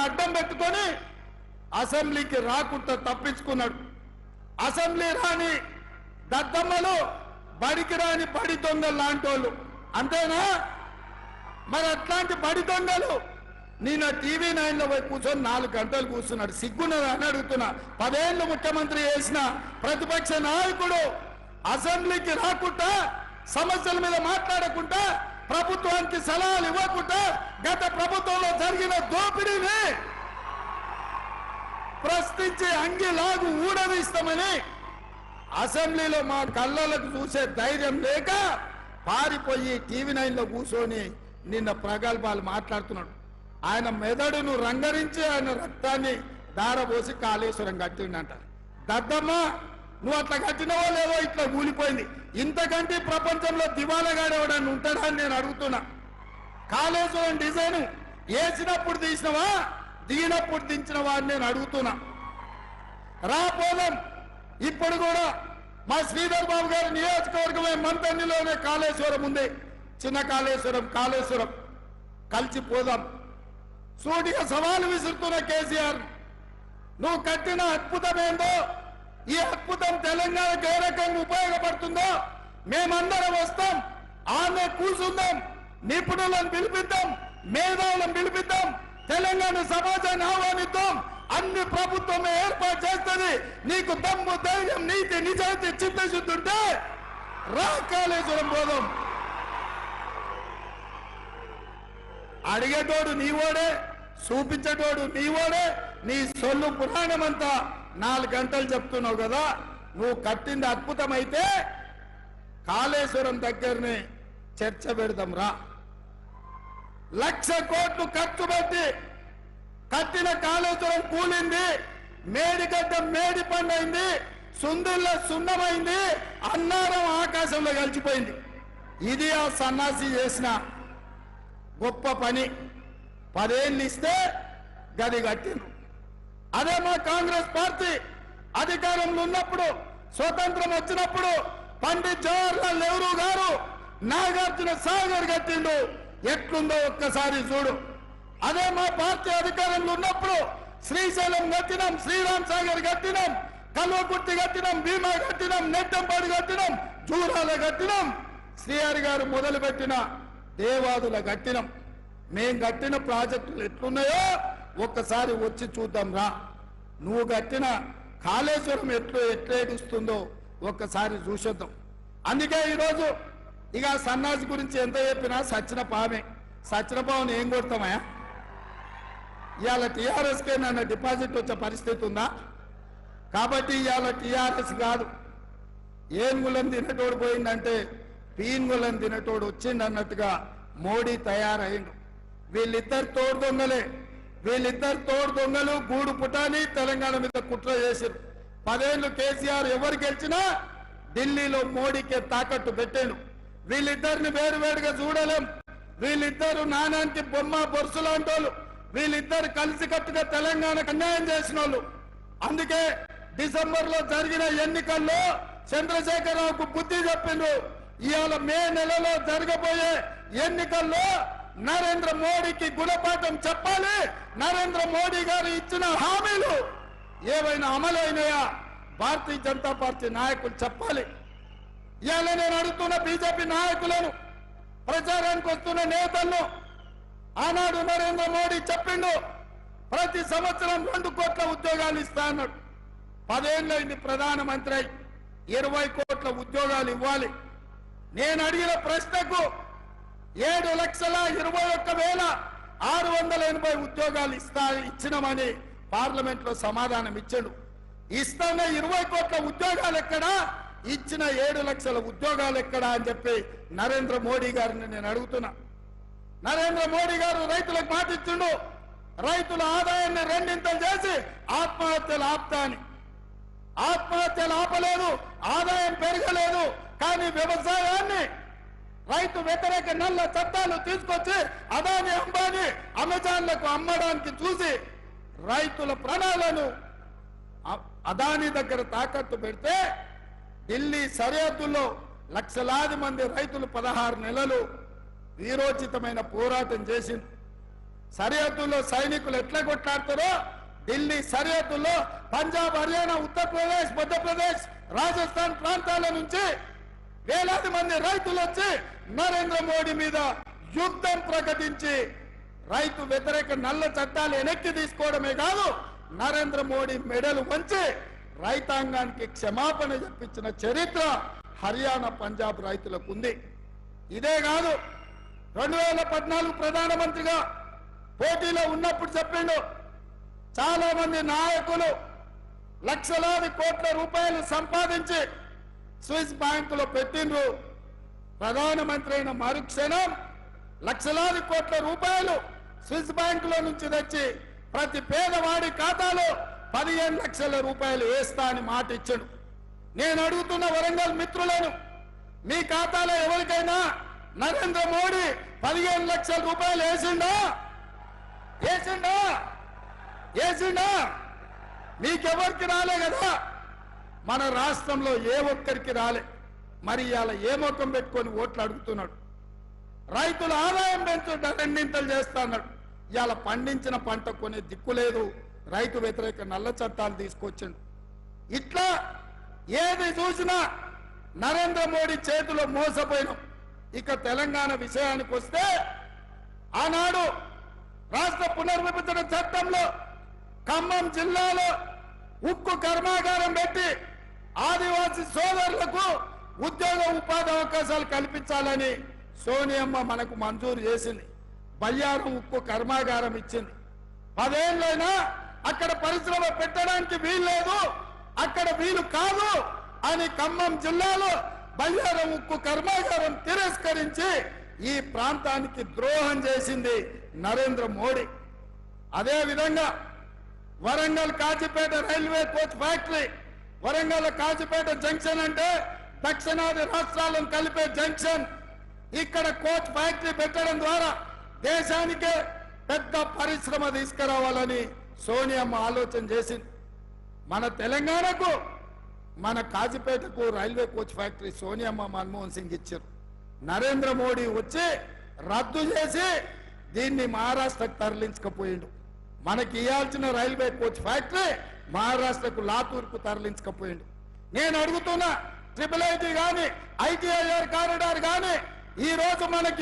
అడ్డం పెట్టుకొని అసెంబ్లీకి రాకుండా తప్పించుకున్నాడు. అసెంబ్లీ రాని దద్దమ్మలు, బడికి రాని బడి దొంగలు లాంటి వాళ్ళు అంతేనా? మరి అట్లాంటి బడి దొంగలు నిన్న టీవీ 9లో పోయి కూర్చొని 4 గంటలు కూర్చున్నాడు. సిగ్గున్నది అని అడుగుతున్నా. 10 ఏళ్ళు ముఖ్యమంత్రి చేసిన ప్రతిపక్ష నాయకుడు అసెంబ్లీకి రాకుండా, సమస్యల మీద మాట్లాడకుండా, ప్రభుత్వానికి సలహాలు ఇవ్వకుండా, గత ప్రభుత్వంలో జరిగిన దోపిడీని ప్రశ్నించి అంగిలాగు ఊడదీస్తామని అసెంబ్లీలో మా కళ్ళలకు చూసే ధైర్యం లేక పారిపోయి టీవీ 9లో కూర్చొని నిన్న ప్రగల్భాలు మాట్లాడుతున్నాడు. ఆయన మెదడును రంగరించి ఆయన రక్తాన్ని దారబోసి కాళేశ్వరం కట్టిండంట. దద్దమ్మ, నువ్వు అట్లా కట్టినవో లేదో ఇట్లా కూలిపోయింది. ఇంతకంటే ప్రపంచంలో దివాలగాడేవాడని ఉంటాడా అని నేను అడుగుతున్నా. కాళేశ్వరం డిజైన్ వేసినప్పుడు తీసినవా, దిగినప్పుడు దించినవా అని నేను అడుగుతున్నా. రాపోదాం. ఇప్పుడు కూడా మా శ్రీధర్ బాబు గారి నియోజకవర్గమే మంతన్నిలోనే కాళేశ్వరం ఉంది. చిన్న కాళేశ్వరం, కాళేశ్వరం కలిసిపోదాం. సూటిగా సవాలు విసురుతున్న కేసీఆర్, నువ్వు కట్టిన అద్భుతం ఏందో, ఈ అద్భుతం తెలంగాణకు ఏ రకంగా ఉపయోగపడుతుందో మేమందరం వస్తాం, ఆమె కూర్చుందాం, నిపుణులను పిలిపిద్దాం, మేధావులను పిలిపిద్దాం, తెలంగాణ సమాజాన్ని ఆహ్వానిద్దాం, అన్ని ప్రభుత్వమే ఏర్పాటు చేస్తుంది. నీకు దమ్ము, ధైర్యం, నీతి, నిజాయితీ, చిత్తశుద్ధి ఉంటే రా కాళేశ్వరం పోదాం. అడిగేటోడు నీవోడే, చూపించేటోడు నీవోడే. నీ సొల్లు పురాణం అంతా 4 గంటలు చెప్తున్నావు కదా. నువ్వు కట్టింది అద్భుతమైతే కాళేశ్వరం దగ్గరనే చర్చ పెడదాం రా. 1,00,000 కోట్లు ఖర్చు పెట్టి కట్టిన కాళేశ్వరం కూలింది, మేడిగడ్డ మేడి పండైంది, సుందిల్ల సున్నమైంది, అన్నారం ఆకాశంలో కలిసిపోయింది. ఇది ఆ సన్నాసి చేసిన గొప్ప పని. 10 ఏళ్ళు ఇస్తే గది కట్టిండ్రు. అదే మా కాంగ్రెస్ పార్టీ అధికారంలో ఉన్నప్పుడు, స్వతంత్రం వచ్చినప్పుడు పండిత్ జవహర్లాల్ నెహ్రూ గారు నాగార్జున సాగర్ కట్టిండు. ఎట్లుందో ఒక్కసారి చూడు. అదే మా పార్టీ అధికారంలో ఉన్నప్పుడు శ్రీశైలం కట్టినాం, శ్రీరామ్ సాగర్ కట్టినాం, కల్వకుర్తి కట్టినాం, భీమా కట్టినాం, నెట్టంపాడు కట్టినాం, జూరాల కట్టినాం, శ్రీహరి గారు మొదలుపెట్టిన దేవాదుల కట్టినాం. మేం కట్టిన ప్రాజెక్టులు ఎట్లున్నాయో ఒక్కసారి వచ్చి చూద్దాం రా. నువ్వు కట్టిన కాళేశ్వరం ఎట్లేడుస్తుందో ఒక్కసారి చూసొద్దాం. అందుకే ఈరోజు ఇక సన్నాసి గురించి ఎంత చెప్పినా సచిన పామే. సచిన పావుని ఏం కొడతామయ్యా? ఇవాళ టీఆర్ఎస్కే నన్ను డిపాజిట్ వచ్చే పరిస్థితి ఉందా? కాబట్టి ఇవాళ టీఆర్ఎస్ కాదు, ఏనుగులను తినేటోడు పోయిందంటే పీనుగులను తినేటోడు వచ్చిందన్నట్టుగా మోడీ తయారైండు. వీళ్ళిద్దరు తోడు దొంగలే. వీళ్ళిద్దరు తోడు దొంగలు గూడు పుటాని తెలంగాణ మీద కుట్ర చేశారు. 10 ఏళ్ళు కేసీఆర్ ఎవరు గెలిచినా ఢిల్లీలో మోడీకే తాకట్టు పెట్టాడు. వీళ్ళిద్దరిని వేరువేరుగా చూడలేం. వీళ్ళిద్దరు నానానికి బొమ్మ బొరుసు లాంటి వాళ్ళు. వీళ్ళిద్దరు కలిసికట్టుగా తెలంగాణకు అన్యాయం చేసిన వాళ్ళు. అందుకే డిసెంబర్లో జరిగిన ఎన్నికల్లో చంద్రశేఖరరావుకు బుద్ధి చెప్పిండ్రు. ఇవాళ మే నెలలో జరగబోయే ఎన్నికల్లో నరేంద్ర మోడీకి గుణపాఠం చెప్పాలి. నరేంద్ర మోడీ గారు ఇచ్చిన హామీలు ఏవైనా అమలైనాయా భారతీయ జనతా పార్టీ నాయకులు చెప్పాలి. ఇవాళ నేను అడుగుతున్న బీజేపీ నాయకులను, ప్రచారానికి వస్తున్న నేతలను, ఆనాడు నరేంద్ర మోడీ చెప్పిండు ప్రతి సంవత్సరం 2 కోట్ల ఉద్యోగాలు ఇస్తా అన్నాడు. 10 ఏళ్ళైంది ప్రధానమంత్రి అయి. 20 కోట్ల ఉద్యోగాలు ఇవ్వాలి. నేను అడిగిన ప్రశ్నకు 7,21,680 ఉద్యోగాలు ఇచ్చినామని పార్లమెంట్ లో సమాధానం ఇచ్చాడు. ఇస్తాన 20 కోట్ల ఉద్యోగాలు ఎక్కడా, ఇచ్చిన 7 లక్షల ఉద్యోగాలు ఎక్కడా అని చెప్పి నరేంద్ర మోడీ గారిని నేను అడుగుతున్నా. నరేంద్ర మోడీ గారు రైతులకు మాట ఇచ్చిండు, రైతుల ఆదాయాన్ని 2 చేసి ఆత్మహత్యలు ఆపుతా అని. ఆత్మహత్యలు ఆపలేదు, ఆదాయం పెరగలేదు. కానీ వ్యవసాయాన్ని రైతు వ్యతిరేక నల్ల చట్టాలు తీసుకొచ్చి అదాని, అంబానీ, అమెజాన్లకు అమ్మడానికి చూసి రైతుల ప్రాణాలను అదాని దగ్గర తాకట్టు పెడితే ఢిల్లీ సరిహద్దుల్లో లక్షలాది మంది రైతులు 16 నెలలు వీరోచితమైన పోరాటం చేసింది. సరిహద్దుల్లో సైనికులు ఎట్లా కొట్లాడతారో ఢిల్లీ సరిహద్దుల్లో పంజాబ్, హర్యానా, ఉత్తరప్రదేశ్, మధ్యప్రదేశ్, రాజస్థాన్ ప్రాంతాల నుంచి వేలాది మంది రైతులు వచ్చి నరేంద్ర మోడీ మీద యుద్ధం ప్రకటించి రైతు వ్యతిరేక నల్ల చట్టాలు వెనక్కి తీసుకోవడమే కాదు, నరేంద్ర మోడీ మెడలు వంచి రైతాంగానికి క్షమాపణ చెప్పించిన చరిత్ర హర్యానా, పంజాబ్ రైతులకు ఉంది. ఇదే కాదు, 2014 ప్రధానమంత్రిగా పోటీలో ఉన్నప్పుడు చెప్పిండు, చాలా మంది నాయకులు లక్షలాది కోట్ల రూపాయలు సంపాదించి స్విస్ బ్యాంకులో పెట్టిండ్రు. ప్రధానమంత్రి అయిన మరుక్షణం లక్షలాది కోట్ల రూపాయలు స్విస్ బ్యాంకులో నుంచి తెచ్చి ప్రతి పేదవాడి ఖాతాలో 15 లక్షల రూపాయలు వేస్తా అని మాట ఇచ్చాడు. నేను అడుగుతున్న వరంగల్ మిత్రులను, మీ ఖాతాలో ఎవరికైనా నరేంద్ర మోడీ 15 లక్షల రూపాయలు వేసిండా? వేసిండా? వేసిండా? మీకెవరికి రాలే కదా. మన రాష్ట్రంలో ఏ ఒక్కరికి రాలే. మరి ఇవాళ ఏ ముఖం పెట్టుకొని ఓట్లు అడుగుతున్నాడు? రైతుల ఆదాయం పెంచుంటా రెండింతలు చేస్తా అన్నాడు. ఇవాళ పండించిన పంట కొనే దిక్కు లేదు, రైతు వ్యతిరేక నల్ల చట్టాలు తీసుకొచ్చిండు. ఇట్లా ఏది చూసినా నరేంద్ర మోడీ చేతిలో మోసపోయినాం. ఇక తెలంగాణ విషయానికి వస్తే, ఆనాడు రాష్ట్ర పునర్విభజన చట్టంలో ఖమ్మం జిల్లాలో ఉక్కు కర్మాగారం పెట్టి ఆదివాసీ సోదరులకు ఉద్యోగ ఉపాధి అవకాశాలు కల్పించాలని సోనియమ్మ మనకు మంజూరు చేసింది. బయ్యారం ఉక్కు కర్మాగారం ఇచ్చింది. 10 ఏళ్ళైనా అక్కడ పరిశ్రమ పెట్టడానికి వీలు లేదు, అక్కడ వీలు కాదు అని ఖమ్మం జిల్లాలో బయ్యారం ఉక్కు కర్మాగారం తిరస్కరించి ఈ ప్రాంతానికి ద్రోహం చేసింది నరేంద్ర మోడీ. అదే విధంగా Warangal Kazipet railway coach factory, Warangal Kazipet junction అంటే దక్షిణాది రాష్ట్రాలను కలిపే జంక్షన్. ఇక్కడ కోచ్ ఫ్యాక్టరీ పెట్టడం ద్వారా దేశానికే పెద్ద పరిశ్రమ తీసుకురావాలని సోనియమ్మ ఆలోచన చేసింది. మన తెలంగాణకు, మన కాజీపేటకు రైల్వే కోచ్ ఫ్యాక్టరీ సోనియమ్మ, మన్మోహన్ సింగ్ ఇచ్చారు. నరేంద్ర మోడీ వచ్చి రద్దు చేసి దీన్ని మహారాష్ట్రకు తరలించకపోయిండు. మనకి ఇవ్వాల్సిన రైల్వే కోచ్ ఫ్యాక్టరీ మహారాష్ట్రకు లాతూర్కు తరలించకపోయిండు. నేను అడుగుతున్నా, ట్రిపుల్ ఐటీ కానీ, ITIR కారిడార్ కానీ ఈ రోజు మనకి